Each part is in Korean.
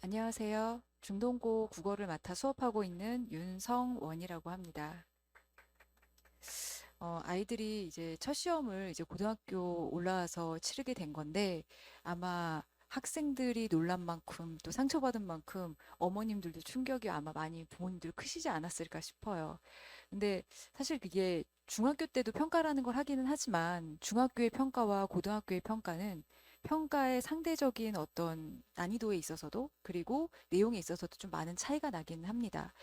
안녕하세요. 중동고 국어를 맡아 수업하고 있는 윤성원이라고 합니다. 아이들이 이제 첫 시험을 이제 고등학교 올라와서 치르게 된 건데 아마 학생들이 놀란 만큼 또 상처받은 만큼 어머님들도 충격이 아마 많이 부모님들 크시지 않았을까 싶어요. 근데 사실 그게 중학교 때도 평가라는 걸 하기는 하지만 중학교의 평가와 고등학교의 평가는 평가의 상대적인 어떤 난이도에 있어서도 그리고 내용에 있어서도 좀 많은 차이가 나기는 합니다.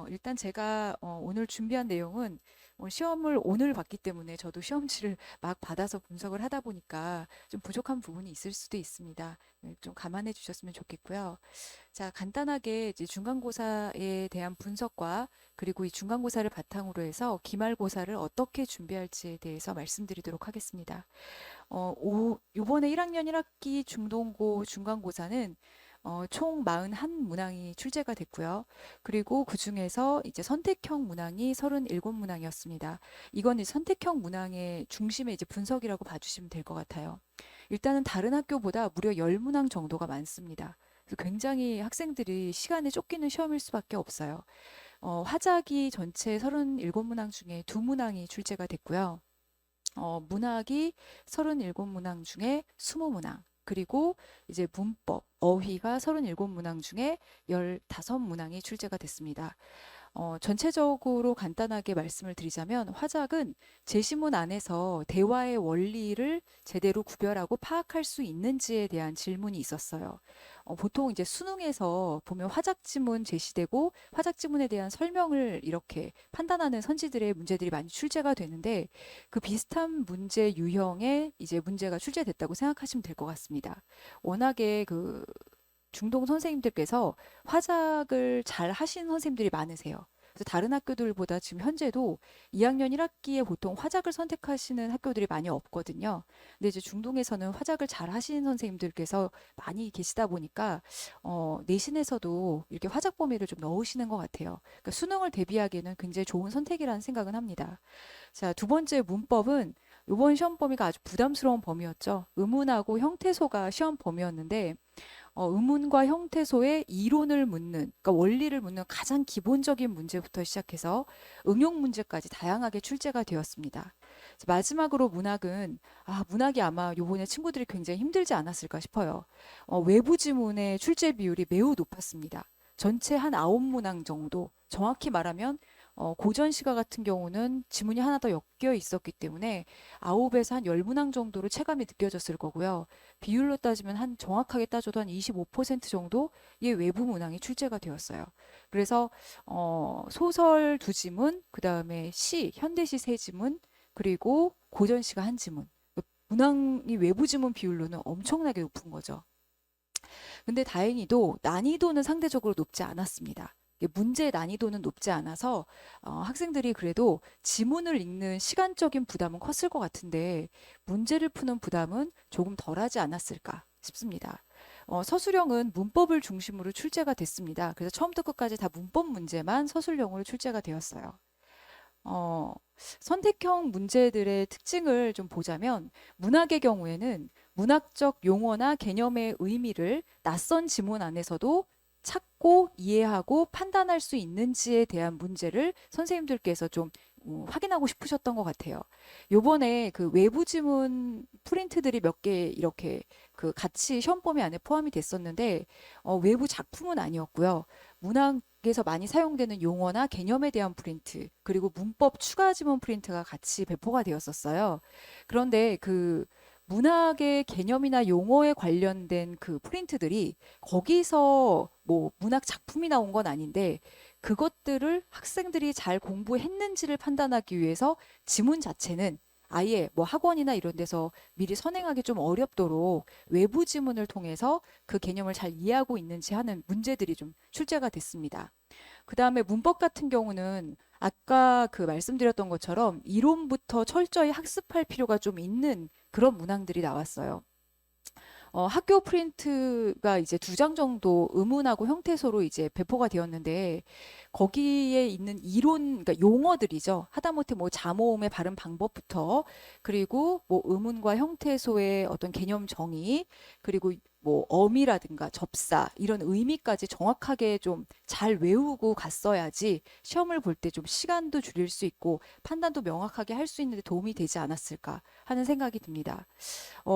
일단 제가 오늘 준비한 내용은 시험을 오늘 봤기 때문에 저도 시험지를 막 받아서 분석을 하다 보니까 좀 부족한 부분이 있을 수도 있습니다. 네, 좀 감안해 주셨으면 좋겠고요. 자, 간단하게 이제 중간고사에 대한 분석과 그리고 이 중간고사를 바탕으로 해서 기말고사를 어떻게 준비할지에 대해서 말씀드리도록 하겠습니다. 요번에 1학년 1학기 중동고 중간고사는 총 41문항이 출제가 됐고요. 그리고 그 중에서 이제 선택형 문항이 37문항이었습니다. 이건 이제 선택형 문항의 중심의 이제 분석이라고 봐주시면 될 것 같아요. 일단은 다른 학교보다 무려 10문항 정도가 많습니다. 그래서 굉장히 학생들이 시간에 쫓기는 시험일 수밖에 없어요. 화작이 전체 37문항 중에 2문항이 출제가 됐고요. 문학이 37문항 중에 20문항, 그리고 이제 문법, 어휘가 37문항 중에 15문항이 출제가 됐습니다. 전체적으로 간단하게 말씀을 드리자면 화작은 제시문 안에서 대화의 원리를 제대로 구별하고 파악할 수 있는지에 대한 질문이 있었어요. 보통 이제 수능에서 보면 화작 지문 제시되고 화작 지문에 대한 설명을 이렇게 판단하는 선지들의 문제들이 많이 출제가 되는데 그 비슷한 문제 유형의 이제 문제가 출제됐다고 생각하시면 될 것 같습니다. 워낙에 그 중동 선생님들께서 화작을 잘 하신 선생님들이 많으세요. 그래서 다른 학교들보다 지금 현재도 2학년 1학기에 보통 화작을 선택하시는 학교들이 많이 없거든요. 근데 이제 중동에서는 화작을 잘 하시는 선생님들께서 많이 계시다 보니까 내신에서도 이렇게 화작 범위를 좀 넣으시는 것 같아요. 그러니까 수능을 대비하기에는 굉장히 좋은 선택이라는 생각은 합니다. 자, 두 번째 문법은 이번 시험 범위가 아주 부담스러운 범위였죠. 의문하고 형태소가 시험 범위였는데 의문과 형태소의 이론을 묻는, 그러니까 원리를 묻는 가장 기본적인 문제부터 시작해서 응용 문제까지 다양하게 출제가 되었습니다. 마지막으로 문학은, 문학이 아마 요번에 친구들이 굉장히 힘들지 않았을까 싶어요. 외부 지문의 출제 비율이 매우 높았습니다. 전체 한 9문항 정도, 정확히 말하면 고전 시가 같은 경우는 지문이 하나 더 엮여 있었기 때문에 9에서 한 10문항 정도로 체감이 느껴졌을 거고요. 비율로 따지면 한 정확하게 따져도 한 25% 정도의 외부 문항이 출제가 되었어요. 그래서 소설 두 지문, 그 다음에 시, 현대시 세 지문, 그리고 고전시가 한 지문. 문항이 외부 지문 비율로는 엄청나게 높은 거죠. 근데 다행히도 난이도는 상대적으로 높지 않았습니다. 문제 난이도는 높지 않아서 학생들이 그래도 지문을 읽는 시간적인 부담은 컸을 것 같은데 문제를 푸는 부담은 조금 덜하지 않았을까 싶습니다. 서술형은 문법을 중심으로 출제가 됐습니다. 그래서 처음부터 끝까지 다 문법 문제만 서술형으로 출제가 되었어요. 어, 선택형 문제들의 특징을 좀 보자면 문학의 경우에는 문학적 용어나 개념의 의미를 낯선 지문 안에서도 찾고 이해하고 판단할 수 있는지에 대한 문제를 선생님들께서 좀 확인하고 싶으셨던 것 같아요. 요번에 그 외부 지문 프린트들이 몇 개 이렇게 그 같이 시험 범위 안에 포함이 됐었는데 외부 작품은 아니었고요. 문학에서 많이 사용되는 용어나 개념에 대한 프린트, 그리고 문법 추가 지문 프린트가 같이 배포가 되었었어요. 그런데 그 문학의 개념이나 용어에 관련된 그 프린트들이 거기서 뭐 문학 작품이 나온 건 아닌데 그것들을 학생들이 잘 공부했는지를 판단하기 위해서 지문 자체는 아예 뭐 학원이나 이런 데서 미리 선행하기 좀 어렵도록 외부 지문을 통해서 그 개념을 잘 이해하고 있는지 하는 문제들이 좀 출제가 됐습니다. 그 다음에 문법 같은 경우는 아까 그 말씀드렸던 것처럼 이론부터 철저히 학습할 필요가 좀 있는 그런 문항들이 나왔어요. 학교 프린트가 이제 2장 정도 의문하고 형태소로 이제 배포가 되었는데 거기에 있는 이론, 그러니까 용어들이죠. 하다못해 뭐 자모음의 발음 방법부터 그리고 뭐 의문과 형태소의 어떤 개념 정의, 그리고 뭐 어미라든가 접사 이런 의미까지 정확하게 좀 잘 외우고 갔어야지 시험을 볼 때 좀 시간도 줄일 수 있고 판단도 명확하게 할 수 있는 데 도움이 되지 않았을까 하는 생각이 듭니다.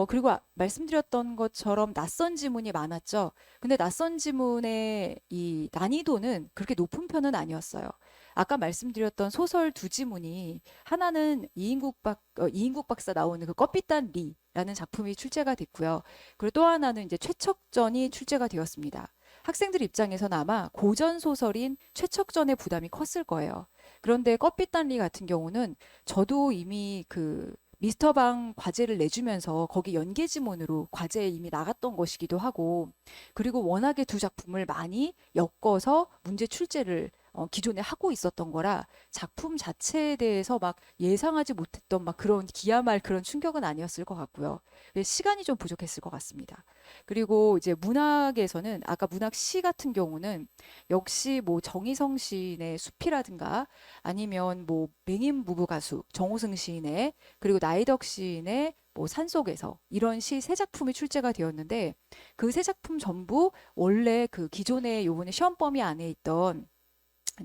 그리고 말씀드렸던 것처럼 낯선 지문이 많았죠. 근데 낯선 지문의 이 난이도는 그렇게 높은 편은 아니었어요. 아까 말씀드렸던 소설 두 지문이 하나는 이인국 박사 나오는 그 껍빛단 리라는 작품이 출제가 됐고요. 그리고 또 하나는 이제 최척전이 출제가 되었습니다. 학생들 입장에서는 아마 고전 소설인 최척전의 부담이 컸을 거예요. 그런데 껍빛단 리 같은 경우는 저도 이미 그 미스터 방 과제를 내주면서 거기 연계 지문으로 과제에 이미 나갔던 것이기도 하고, 그리고 워낙에 두 작품을 많이 엮어서 문제 출제를 기존에 하고 있었던 거라 작품 자체에 대해서 막 예상하지 못했던 막 그런 기야말 그런 충격은 아니었을 것 같고요. 시간이 좀 부족했을 것 같습니다. 그리고 이제 문학에서는 아까 문학 시 같은 경우는 역시 뭐 정희성 시인의 숲이라든가 아니면 뭐 맹인 부부 가수 정호승 시인의 그리고 나이덕 시인의 뭐 산속에서 이런 시 세 작품이 출제가 되었는데 그 세 작품 전부 원래 그 기존의 요번에 시험 범위 안에 있던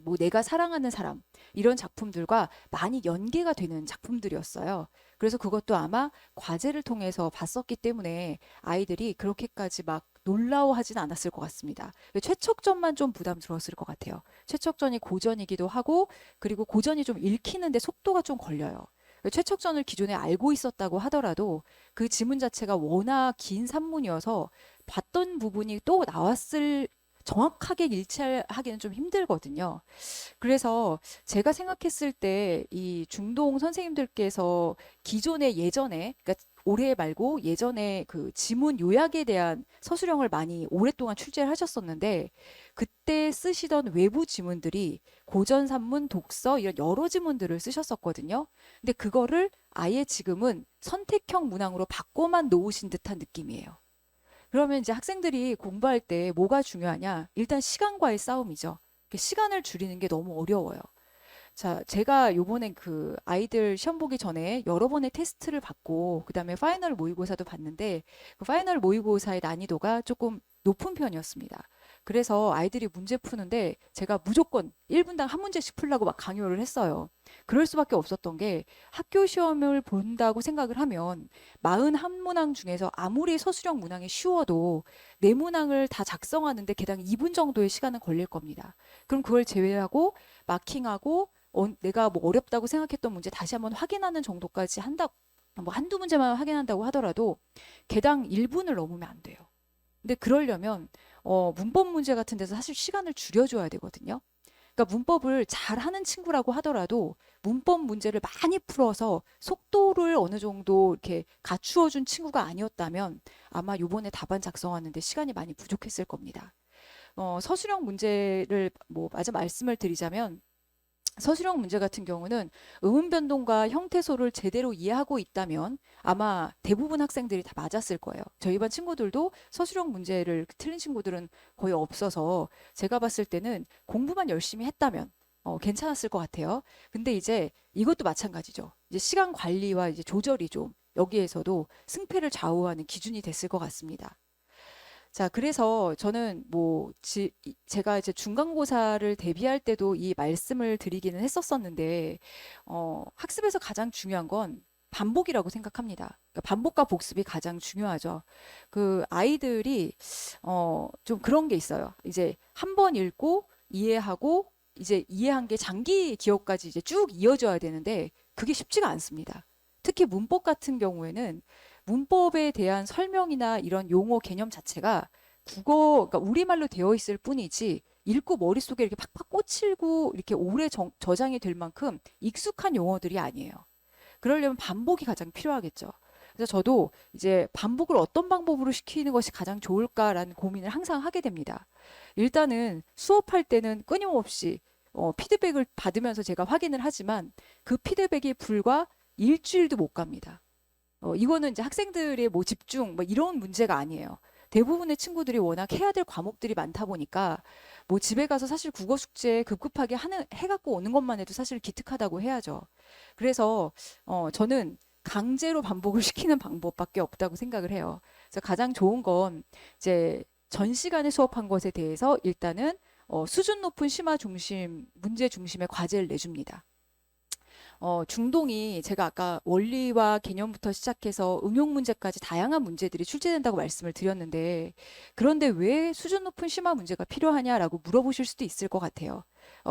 뭐 내가 사랑하는 사람 이런 작품들과 많이 연계가 되는 작품들이었어요. 그래서 그것도 아마 과제를 통해서 봤었기 때문에 아이들이 그렇게까지 막 놀라워하진 않았을 것 같습니다. 최척전만 좀 부담스러웠을 것 같아요. 최척전이 고전이기도 하고 그리고 고전이 좀 읽히는데 속도가 좀 걸려요. 최척전을 기존에 알고 있었다고 하더라도 그 지문 자체가 워낙 긴 산문이어서 봤던 부분이 또 나왔을 정확하게 일치하기는 좀 힘들거든요. 그래서 제가 생각했을 때 이 중동 선생님들께서 기존에 예전에, 그러니까 올해 말고 예전에 그 지문 요약에 대한 서술형을 많이 오랫동안 출제를 하셨었는데 그때 쓰시던 외부 지문들이 고전 산문, 독서 이런 여러 지문들을 쓰셨었거든요. 근데 그거를 아예 지금은 선택형 문항으로 바꿔만 놓으신 듯한 느낌이에요. 그러면 이제 학생들이 공부할 때 뭐가 중요하냐? 일단 시간과의 싸움이죠. 시간을 줄이는 게 너무 어려워요. 자, 제가 요번에 그 아이들 시험 보기 전에 여러 번의 테스트를 받고 그다음에 파이널 모의고사도 봤는데 그 파이널 모의고사의 난이도가 조금 높은 편이었습니다. 그래서 아이들이 문제 푸는데 제가 무조건 1분당 한 문제씩 풀라고 막 강요를 했어요. 그럴 수밖에 없었던 게 학교 시험을 본다고 생각을 하면 41문항 중에서 아무리 서술형 문항이 쉬워도 네 문항을 다 작성하는데 개당 2분 정도의 시간은 걸릴 겁니다. 그럼 그걸 제외하고 마킹하고 내가 뭐 어렵다고 생각했던 문제 다시 한번 확인하는 정도까지 한다, 뭐 한두 문제만 확인한다고 하더라도 개당 1분을 넘으면 안 돼요. 근데 그러려면 문법 문제 같은 데서 사실 시간을 줄여줘야 되거든요. 그러니까 문법을 잘하는 친구라고 하더라도 문법 문제를 많이 풀어서 속도를 어느 정도 이렇게 갖추어 준 친구가 아니었다면 아마 요번에 답안 작성하는데 시간이 많이 부족했을 겁니다. 서술형 문제를 뭐 마저 말씀을 드리자면 서술형 문제 같은 경우는 의문 변동과 형태소를 제대로 이해하고 있다면 아마 대부분 학생들이 다 맞았을 거예요. 저희 반 친구들도 서술형 문제를 틀린 친구들은 거의 없어서 제가 봤을 때는 공부만 열심히 했다면 괜찮았을 것 같아요. 근데 이제 이것도 마찬가지죠. 이제 시간 관리와 이제 조절이 좀 여기에서도 승패를 좌우하는 기준이 됐을 것 같습니다. 자, 그래서 저는 뭐 제가 이제 중간고사를 대비할 때도 이 말씀을 드리기는 했었었는데 학습에서 가장 중요한 건 반복이라고 생각합니다. 그러니까 반복과 복습이 가장 중요하죠. 그 아이들이 좀 그런 게 있어요. 이제 한 번 읽고 이해하고 이제 이해한 게 장기 기억까지 이제 쭉 이어져야 되는데 그게 쉽지가 않습니다. 특히 문법 같은 경우에는 문법에 대한 설명이나 이런 용어 개념 자체가 그러니까 우리말로 되어 있을 뿐이지 읽고 머릿속에 이렇게 팍팍 꽂히고 이렇게 오래 저장이 될 만큼 익숙한 용어들이 아니에요. 그러려면 반복이 가장 필요하겠죠. 그래서 저도 이제 반복을 어떤 방법으로 시키는 것이 가장 좋을까라는 고민을 항상 하게 됩니다. 일단은 수업할 때는 끊임없이 피드백을 받으면서 제가 확인을 하지만 그 피드백이 불과 일주일도 못 갑니다. 이거는 이제 학생들의 뭐 집중 뭐 이런 문제가 아니에요. 대부분의 친구들이 워낙 해야 될 과목들이 많다 보니까 뭐 집에 가서 사실 국어 숙제 급급하게 해갖고 오는 것만 해도 사실 기특하다고 해야죠. 그래서 저는 강제로 반복을 시키는 방법밖에 없다고 생각을 해요. 그래서 가장 좋은 건 이제 전 시간에 수업한 것에 대해서 일단은 수준 높은 심화 중심, 문제 중심의 과제를 내줍니다. 중동이 제가 아까 원리와 개념부터 시작해서 응용 문제까지 다양한 문제들이 출제된다고 말씀을 드렸는데, 그런데 왜 수준 높은 심화 문제가 필요하냐라고 물어보실 수도 있을 것 같아요.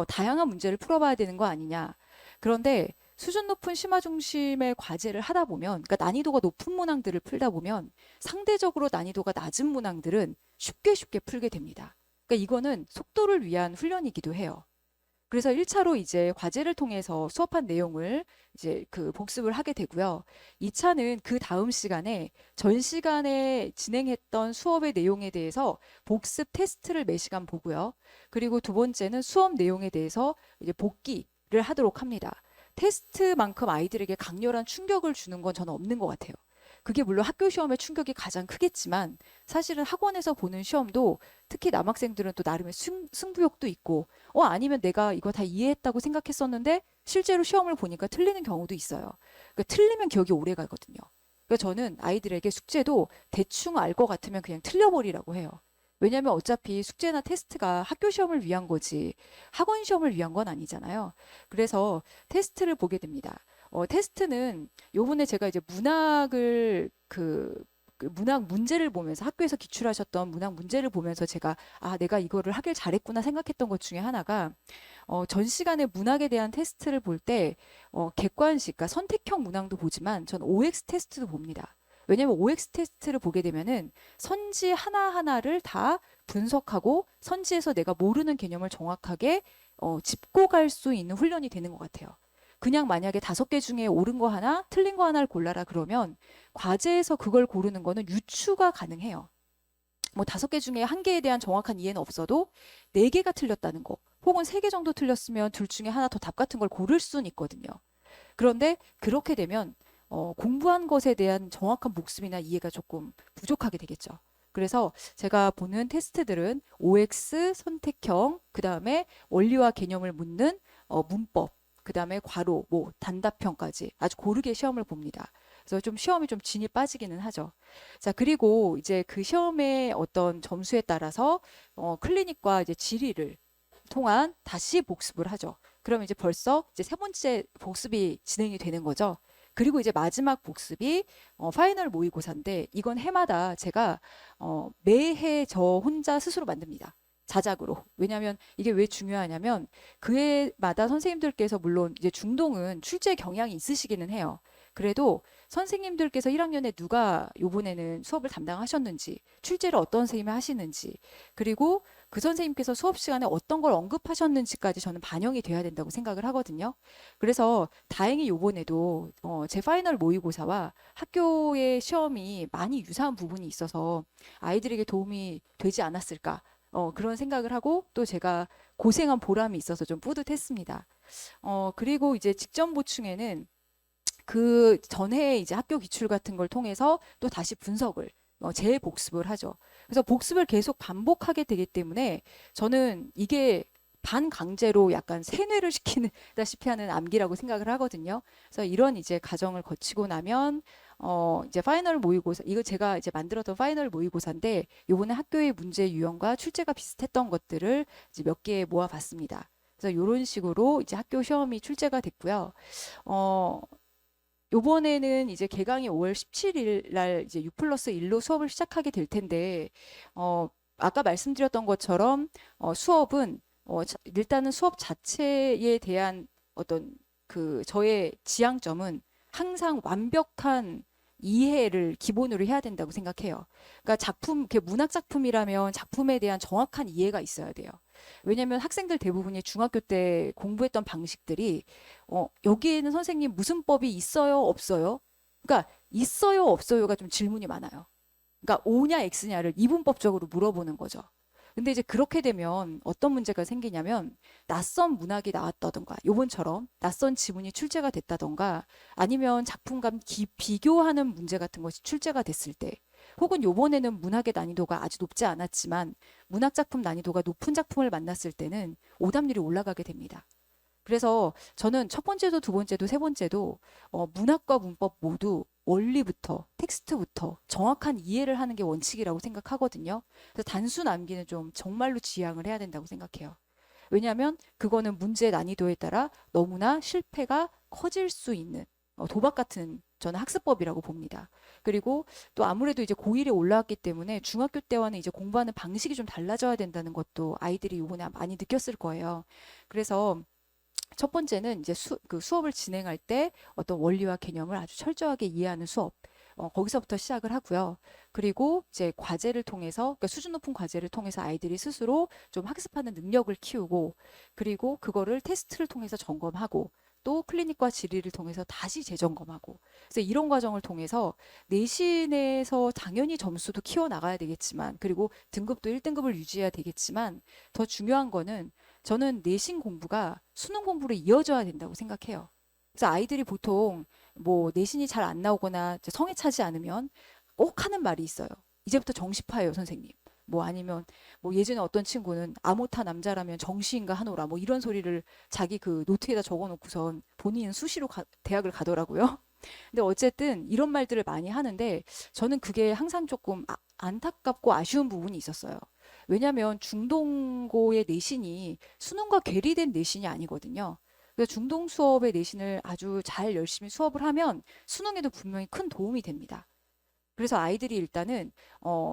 다양한 문제를 풀어봐야 되는 거 아니냐. 그런데 수준 높은 심화 중심의 과제를 하다 보면, 그러니까 난이도가 높은 문항들을 풀다 보면 상대적으로 난이도가 낮은 문항들은 쉽게 쉽게 풀게 됩니다. 그러니까 이거는 속도를 위한 훈련이기도 해요. 그래서 1차로 이제 과제를 통해서 수업한 내용을 이제 그 복습을 하게 되고요. 2차는 그 다음 시간에 전 시간에 진행했던 수업의 내용에 대해서 복습 테스트를 매 시간 보고요. 그리고 두 번째는 수업 내용에 대해서 이제 복기를 하도록 합니다. 테스트만큼 아이들에게 강렬한 충격을 주는 건 저는 없는 것 같아요. 그게 물론 학교 시험의 충격이 가장 크겠지만 사실은 학원에서 보는 시험도 특히 남학생들은 또 나름의 승부욕도 있고 아니면 내가 이거 다 이해했다고 생각했었는데 실제로 시험을 보니까 틀리는 경우도 있어요. 그러니까 틀리면 기억이 오래 가거든요. 그러니까 저는 아이들에게 숙제도 대충 알 것 같으면 그냥 틀려버리라고 해요. 왜냐하면 어차피 숙제나 테스트가 학교 시험을 위한 거지 학원 시험을 위한 건 아니잖아요. 그래서 테스트를 보게 됩니다. 테스트는 요번에 제가 이제 문학을 그 문학 문제를 보면서 학교에서 기출하셨던 문학 문제를 보면서 제가 내가 이거를 하길 잘했구나 생각했던 것 중에 하나가 전 시간에 문학에 대한 테스트를 볼 때 객관식, 그러니까 선택형 문항도 보지만 전 OX 테스트도 봅니다. 왜냐면 OX 테스트를 보게 되면은 선지 하나하나를 다 분석하고 선지에서 내가 모르는 개념을 정확하게 짚고 갈 수 있는 훈련이 되는 것 같아요. 그냥 만약에 5개 중에 옳은 거 하나, 틀린 거 하나를 골라라 그러면 과제에서 그걸 고르는 거는 유추가 가능해요. 뭐 5개 중에 1개에 대한 정확한 이해는 없어도 4개가 틀렸다는 거, 혹은 3개 정도 틀렸으면 둘 중에 하나 더 답 같은 걸 고를 수는 있거든요. 그런데 그렇게 되면 공부한 것에 대한 정확한 복습이나 이해가 조금 부족하게 되겠죠. 그래서 제가 보는 테스트들은 OX, 선택형, 그 다음에 원리와 개념을 묻는 문법, 그 다음에 괄호, 뭐 단답형까지 아주 고르게 시험을 봅니다. 그래서 좀 시험이 좀 진이 빠지기는 하죠. 자, 그리고 이제 그 시험의 어떤 점수에 따라서 클리닉과 이제 질의를 통한 다시 복습을 하죠. 그럼 이제 벌써 이제 3번째 복습이 진행이 되는 거죠. 그리고 이제 마지막 복습이 파이널 모의고사인데 이건 해마다 제가 매해 저 혼자 스스로 만듭니다. 자작으로. 왜냐하면 이게 왜 중요하냐면 그 해마다 선생님들께서 물론 이제 중동은 출제 경향이 있으시기는 해요. 그래도 선생님들께서 1학년에 누가 요번에는 수업을 담당하셨는지, 출제를 어떤 선생님이 하시는지, 그리고 그 선생님께서 수업 시간에 어떤 걸 언급하셨는지까지 저는 반영이 돼야 된다고 생각을 하거든요. 그래서 다행히 요번에도 제 파이널 모의고사와 학교의 시험이 많이 유사한 부분이 있어서 아이들에게 도움이 되지 않았을까. 그런 생각을 하고 또 제가 고생한 보람이 있어서 좀 뿌듯했습니다. 그리고 이제 직전 보충에는 그 전에 이제 학교 기출 같은 걸 통해서 또 다시 분석을 재복습을 하죠. 그래서 복습을 계속 반복하게 되기 때문에 저는 이게 반강제로 약간 세뇌를 시키다시피 하는 암기라고 생각을 하거든요. 그래서 이런 이제 과정을 거치고 나면 이제 파이널 모의고사, 이거 제가 이제 만들었던 파이널 모의고사인데 요번에 학교의 문제 유형과 출제가 비슷했던 것들을 이제 몇 개 모아봤습니다. 그래서 이런 식으로 이제 학교 시험이 출제가 됐고요. 요번에는 이제 개강이 5월 17일 날 이제 6+1로 수업을 시작하게 될 텐데, 아까 말씀드렸던 것처럼 수업은 일단은 수업 자체에 대한 어떤 그 저의 지향점은 항상 완벽한 이해를 기본으로 해야 된다고 생각해요. 그러니까 작품, 문학 작품이라면 작품에 대한 정확한 이해가 있어야 돼요. 왜냐하면 학생들 대부분이 중학교 때 공부했던 방식들이 여기에는 선생님 무슨 법이 있어요, 없어요? 그러니까 있어요, 없어요가 좀 질문이 많아요. 그러니까 O냐 X냐를 이분법적으로 물어보는 거죠. 근데 이제 그렇게 되면 어떤 문제가 생기냐면 낯선 문학이 나왔다던가 요번처럼 낯선 지문이 출제가 됐다던가 아니면 작품과 비교하는 문제 같은 것이 출제가 됐을 때 혹은 요번에는 문학의 난이도가 아주 높지 않았지만 문학 작품 난이도가 높은 작품을 만났을 때는 오답률이 올라가게 됩니다. 그래서 저는 첫 번째도 두 번째도 세 번째도 문학과 문법 모두 원리부터 텍스트부터 정확한 이해를 하는 게 원칙이라고 생각하거든요. 그래서 단순 암기는 좀 정말로 지양을 해야 된다고 생각해요. 왜냐하면 그거는 문제 난이도에 따라 너무나 실패가 커질 수 있는 도박 같은 저는 학습법이라고 봅니다. 그리고 또 아무래도 이제 고1에 올라왔기 때문에 중학교 때와는 이제 공부하는 방식이 좀 달라져야 된다는 것도 아이들이 이번에 많이 느꼈을 거예요. 그래서 첫 번째는 이제 그 수업을 진행할 때 어떤 원리와 개념을 아주 철저하게 이해하는 수업. 거기서부터 시작을 하고요. 그리고 이제 과제를 통해서, 그러니까 수준 높은 과제를 통해서 아이들이 스스로 좀 학습하는 능력을 키우고, 그리고 그거를 테스트를 통해서 점검하고, 또 클리닉과 질의를 통해서 다시 재점검하고. 그래서 이런 과정을 통해서 내신에서 당연히 점수도 키워나가야 되겠지만, 그리고 등급도 1등급을 유지해야 되겠지만, 더 중요한 거는 저는 내신 공부가 수능 공부로 이어져야 된다고 생각해요. 그래서 아이들이 보통 뭐 내신이 잘 안 나오거나 성에 차지 않으면 꼭 하는 말이 있어요. 이제부터 정시파예요, 선생님. 뭐 아니면 뭐 예전에 어떤 친구는 아모타 남자라면 정시인가 하노라 뭐 이런 소리를 자기 그 노트에다 적어놓고선 본인은 수시로 대학을 가더라고요. 근데 어쨌든 이런 말들을 많이 하는데 저는 그게 항상 조금 안타깝고 아쉬운 부분이 있었어요. 왜냐하면 중동고의 내신이 수능과 괴리된 내신이 아니거든요. 그래서 중동 수업의 내신을 아주 잘 열심히 수업을 하면 수능에도 분명히 큰 도움이 됩니다. 그래서 아이들이 일단은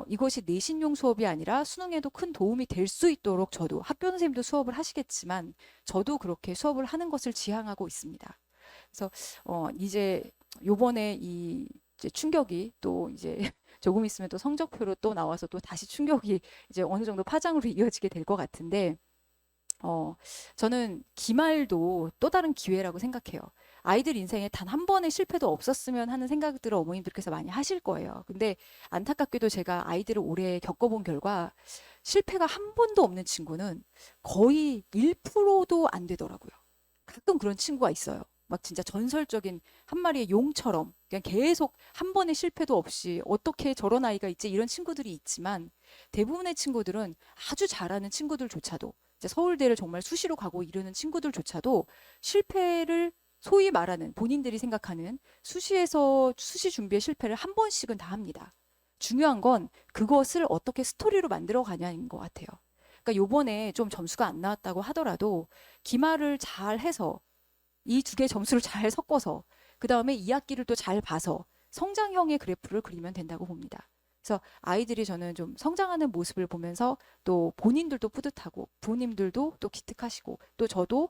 이것이 내신용 수업이 아니라 수능에도 큰 도움이 될 수 있도록 저도 학교 선생님도 수업을 하시겠지만 저도 그렇게 수업을 하는 것을 지향하고 있습니다. 그래서 이제 요번에 이 이제 충격이 또 이제 조금 있으면 또 성적표로 또 나와서 또 다시 충격이 이제 어느 정도 파장으로 이어지게 될 것 같은데 어, 저는 기말도 또 다른 기회라고 생각해요. 아이들 인생에 단 한 번의 실패도 없었으면 하는 생각들을 어머님들께서 많이 하실 거예요. 근데 안타깝게도 제가 아이들을 오래 겪어본 결과 실패가 한 번도 없는 친구는 거의 1%도 안 되더라고요. 가끔 그런 친구가 있어요. 막 진짜 전설적인 한 마리의 용처럼 그냥 계속 한 번의 실패도 없이 어떻게 저런 아이가 있지 이런 친구들이 있지만 대부분의 친구들은 아주 잘하는 친구들조차도 이제 서울대를 정말 수시로 가고 이러는 친구들조차도 실패를 소위 말하는 본인들이 생각하는 수시에서 수시 준비의 실패를 한 번씩은 다 합니다. 중요한 건 그것을 어떻게 스토리로 만들어 가냐인 것 같아요. 그러니까 요번에 좀 점수가 안 나왔다고 하더라도 기말을 잘 해서 이 두 개의 점수를 잘 섞어서 그 다음에 2학기를 또 잘 봐서 성장형의 그래프를 그리면 된다고 봅니다. 그래서 아이들이 저는 좀 성장하는 모습을 보면서 또 본인들도 뿌듯하고 부모님들도 또 기특하시고 또 저도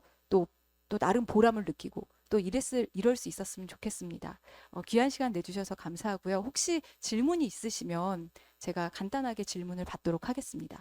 또 나름 보람을 느끼고 또 이럴 수 있었으면 좋겠습니다. 귀한 시간 내주셔서 감사하고요. 혹시 질문이 있으시면 제가 간단하게 질문을 받도록 하겠습니다.